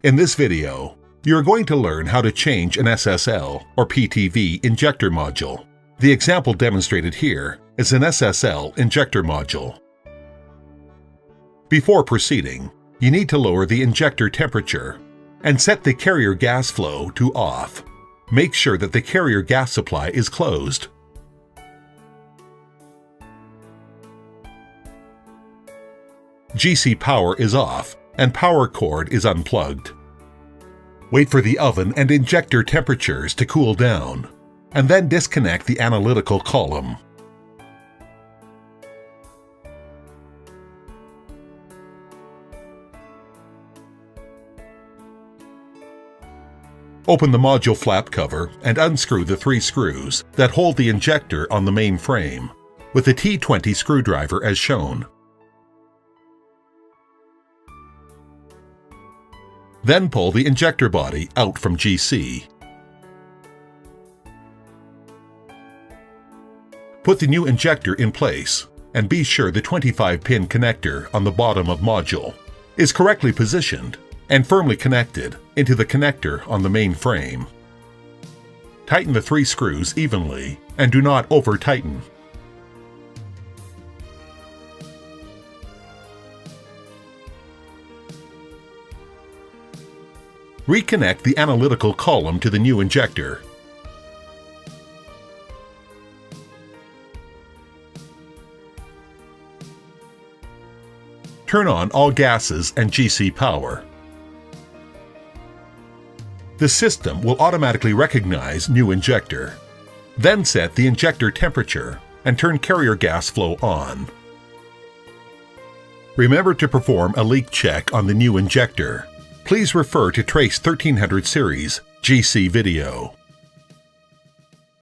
In this video, you're going to learn how to change an SSL or PTV injector module. The example demonstrated here is an SSL injector module. Before proceeding, you need to lower the injector temperature and set the carrier gas flow to off. Make sure that the carrier gas supply is closed. GC power is off and power cord is unplugged. Wait for the oven and injector temperatures to cool down, and then disconnect the analytical column. Open the module flap cover and unscrew the 3 screws that hold the injector on the main frame, with a T20 screwdriver as shown. Then pull the injector body out from GC. Put the new injector in place and be sure the 25-pin connector on the bottom of module is correctly positioned and firmly connected into the connector on the main frame. Tighten the 3 screws evenly and do not over-tighten. Reconnect the analytical column to the new injector. Turn on all gases and GC power. The system will automatically recognize new injector. Then set the injector temperature and turn carrier gas flow on. Remember to perform a leak check on the new injector. Please refer to Trace 1300 series GC video.